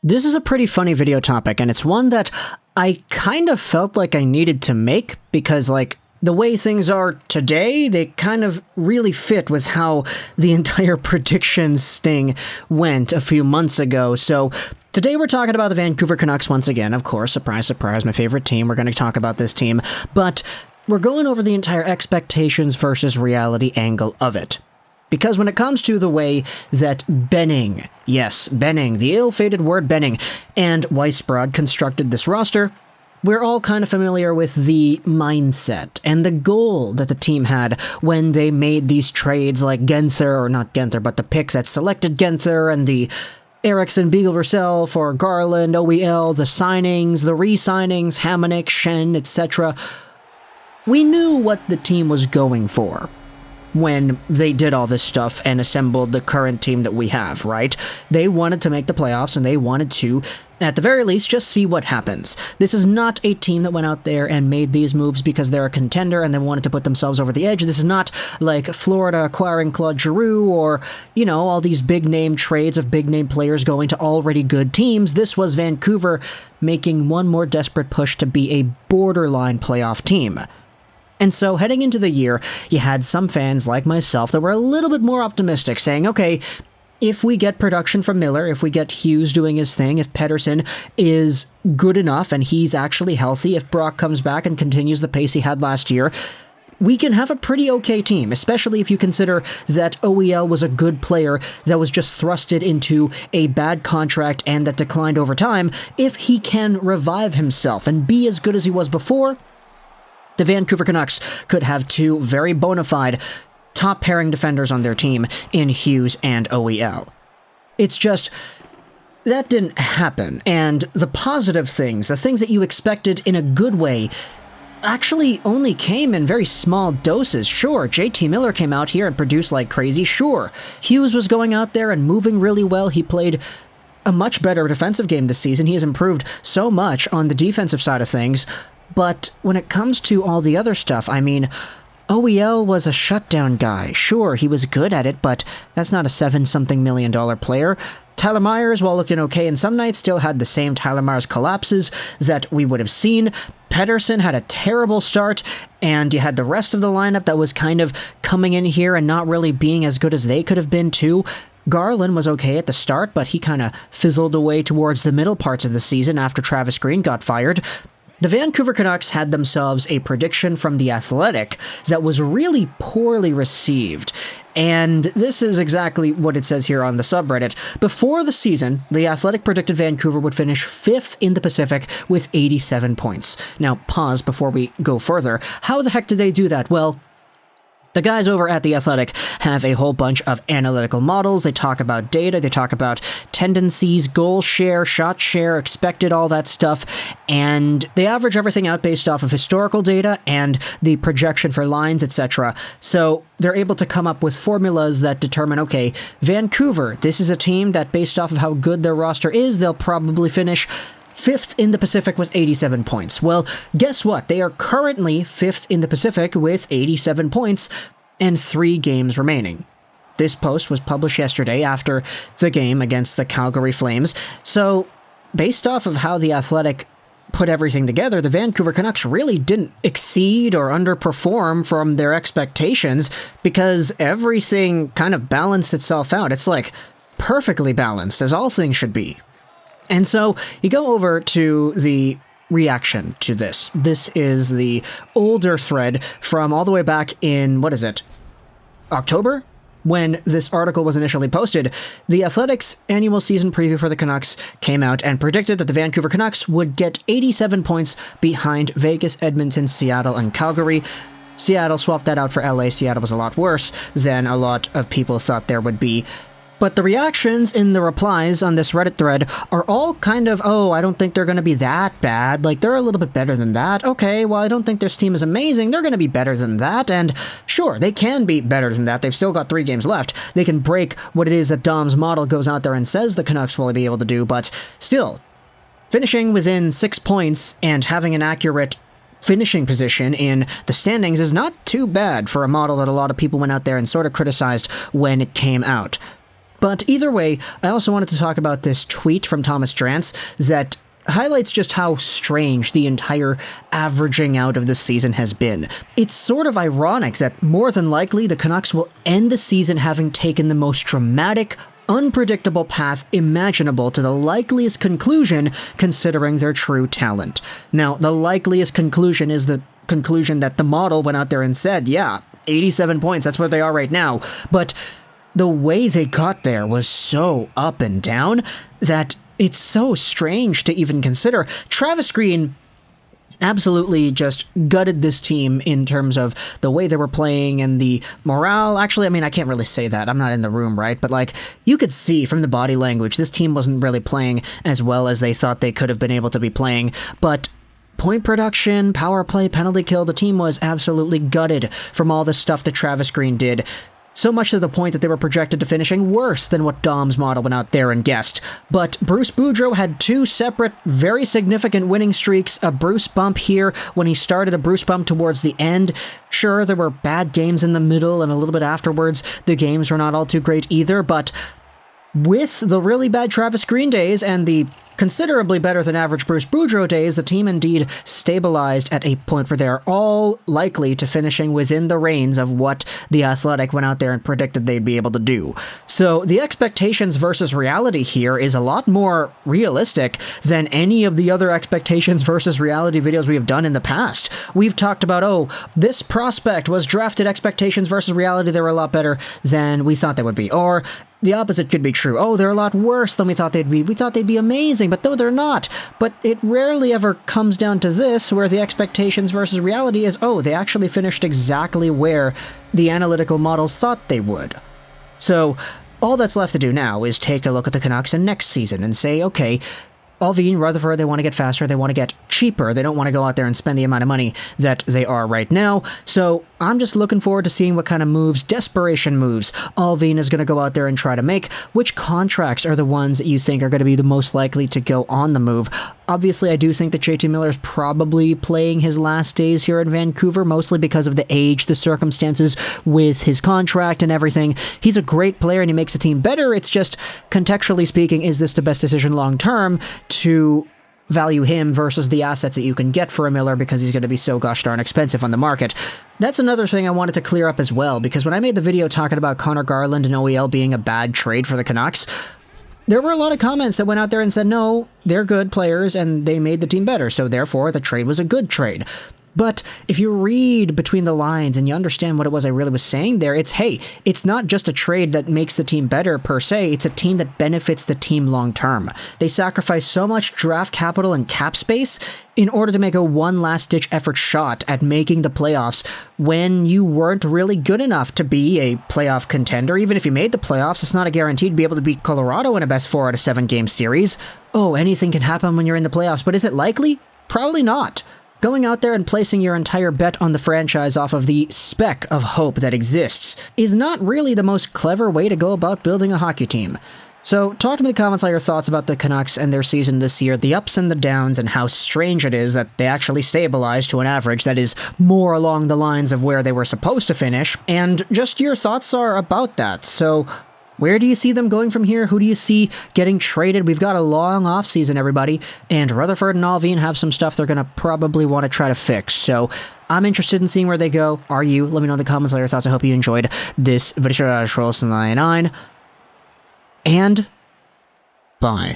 This is a pretty funny video topic, and it's one that I kind of felt like I needed to make because, like, the way things are today, they kind of really fit with how the entire predictions thing went a few months ago. So today we're talking about the Vancouver Canucks once again. Of course, surprise, surprise, my favorite team. We're going to talk about this team, but we're going over the entire expectations versus reality angle of it. Because when it comes to the way that Benning, yes, Benning, the ill-fated word Benning, and Weisbrod constructed this roster, we're all kind of familiar with the mindset and the goal that the team had when they made these trades like Genther, or not Genther, but the pick that selected Genther, and the Eriksson, Beagle, Roussel for Garland, OEL, the signings, the re-signings, Hamonic, Shen, etc. We knew what the team was going for when they did all this stuff and assembled the current team that we have, right? They wanted to make the playoffs, and they wanted to, at the very least, just see what happens. This is not a team that went out there and made these moves because they're a contender and they wanted to put themselves over the edge. This is not like Florida acquiring Claude Giroux or, you know, all these big-name trades of big-name players going to already good teams. This was Vancouver making one more desperate push to be a borderline playoff team. And so, heading into the year, you had some fans like myself that were a little bit more optimistic, saying, okay, if we get production from Miller, if we get Hughes doing his thing, if Pettersson is good enough and he's actually healthy, if Brock comes back and continues the pace he had last year, we can have a pretty okay team, especially if you consider that OEL was a good player that was just thrusted into a bad contract and that declined over time. If he can revive himself and be as good as he was before, the Vancouver Canucks could have two very bona fide top pairing defenders on their team in Hughes and OEL. It's just, that didn't happen, and the positive things, the things that you expected in a good way, actually only came in very small doses. Sure, JT Miller came out here and produced like crazy, sure. Hughes was going out there and moving really well. He played a much better defensive game this season. He has improved so much on the defensive side of things. But when it comes to all the other stuff, I mean, OEL was a shutdown guy. Sure, he was good at it, but that's not a $7-something million player. Tyler Myers, while looking okay in some nights, still had the same Tyler Myers collapses that we would have seen. Pettersson had a terrible start, and you had the rest of the lineup that was kind of coming in here and not really being as good as they could have been too. Garland was okay at the start, but he kind of fizzled away towards the middle parts of the season after Travis Green got fired. The Vancouver Canucks had themselves a prediction from The Athletic that was really poorly received. And this is exactly what it says here on the subreddit. Before the season, The Athletic predicted Vancouver would finish 5th in the Pacific with 87 points. Now, pause before we go further. How the heck did they do that? Well, the guys over at The Athletic have a whole bunch of analytical models. They talk about data, they talk about tendencies, goal share, shot share, expected, all that stuff, and they average everything out based off of historical data and the projection for lines, etc. So they're able to come up with formulas that determine, okay, Vancouver, this is a team that based off of how good their roster is, they'll probably finish 5th in the Pacific with 87 points. Well, guess what? They are currently 5th in the Pacific with 87 points and 3 games remaining. This post was published yesterday after the game against the Calgary Flames. So, based off of how The Athletic put everything together, the Vancouver Canucks really didn't exceed or underperform from their expectations because everything kind of balanced itself out. It's like perfectly balanced, as all things should be. And so you go over to the reaction to this. This is the older thread from all the way back in, October? When this article was initially posted, The Athletic's annual season preview for the Canucks came out and predicted that the Vancouver Canucks would get 87 points behind Vegas, Edmonton, Seattle, and Calgary. Seattle swapped that out for LA. Seattle was a lot worse than a lot of people thought there would be. But the reactions in the replies on this Reddit thread are all kind of, oh, I don't think they're going to be that bad. Like, they're a little bit better than that. Okay, well, I don't think this team is amazing. They're going to be better than that. And sure, they can be better than that. They've still got 3 games left. They can break what it is that Dom's model goes out there and says the Canucks will be able to do. But still, finishing within 6 points and having an accurate finishing position in the standings is not too bad for a model that a lot of people went out there and sort of criticized when it came out. But either way, I also wanted to talk about this tweet from Thomas Drance that highlights just how strange the entire averaging out of the season has been. It's sort of ironic that more than likely the Canucks will end the season having taken the most dramatic, unpredictable path imaginable to the likeliest conclusion considering their true talent. Now, the likeliest conclusion is the conclusion that the model went out there and said, yeah, 87 points, that's where they are right now. But the way they got there was so up and down that it's so strange to even consider. Travis Green absolutely just gutted this team in terms of the way they were playing and the morale. Actually, I mean, I can't really say that. I'm not in the room, right? But, like, you could see from the body language, this team wasn't really playing as well as they thought they could have been able to be playing. But point production, power play, penalty kill, the team was absolutely gutted from all the stuff that Travis Green did. So much to the point that they were projected to finishing worse than what Dom's model went out there and guessed. But Bruce Boudreau had two separate, very significant winning streaks, a Bruce bump here when he started, a Bruce bump towards the end. Sure, there were bad games in the middle, and a little bit afterwards, the games were not all too great either, but with the really bad Travis Green days and the considerably better than average Bruce Boudreau days, the team indeed stabilized at a point where they are all likely to finishing within the reins of what the Athletic went out there and predicted they'd be able to do. So the expectations versus reality here is a lot more realistic than any of the other expectations versus reality videos we have done in the past. We've talked about, oh, this prospect was drafted, expectations versus reality, they were a lot better than we thought they would be. Or the opposite could be true. Oh, they're a lot worse than we thought they'd be. We thought they'd be amazing, but no, they're not. But it rarely ever comes down to this, where the expectations versus reality is, oh, they actually finished exactly where the analytical models thought they would. So all that's left to do now is take a look at the Canucks in next season and say, okay, Allvin, Rutherford, they want to get faster, they want to get cheaper, they don't want to go out there and spend the amount of money that they are right now. So I'm just looking forward to seeing what kind of moves, desperation moves, Allvin is going to go out there and try to make. Which contracts are the ones that you think are going to be the most likely to go on the move? Obviously, I do think that JT Miller is probably playing his last days here in Vancouver, mostly because of the age, the circumstances with his contract and everything. He's a great player and he makes the team better. It's just, contextually speaking, is this the best decision long term to value him versus the assets that you can get for a Miller because he's going to be so gosh darn expensive on the market? That's another thing I wanted to clear up as well, because when I made the video talking about Connor Garland and OEL being a bad trade for the Canucks, there were a lot of comments that went out there and said, no, they're good players and they made the team better, so therefore the trade was a good trade. But if you read between the lines and you understand what it was I really was saying there, it's, hey, it's not just a trade that makes the team better per se, it's a team that benefits the team long term. They sacrifice so much draft capital and cap space in order to make a one last-ditch effort shot at making the playoffs when you weren't really good enough to be a playoff contender. Even if you made the playoffs, it's not a guarantee to be able to beat Colorado in a best 4 out of 7 game series. Oh, anything can happen when you're in the playoffs, but is it likely? Probably not. Going out there and placing your entire bet on the franchise off of the speck of hope that exists is not really the most clever way to go about building a hockey team. So talk to me in the comments all your thoughts about the Canucks and their season this year, the ups and the downs, and how strange it is that they actually stabilized to an average that is more along the lines of where they were supposed to finish, and just your thoughts are about that. So where do you see them going from here? Who do you see getting traded? We've got a long offseason, everybody, and Rutherford and Allvin have some stuff they're going to probably want to try to fix. So I'm interested in seeing where they go. Are you? Let me know in the comments all your thoughts. I hope you enjoyed this video. Trolls99, and bye.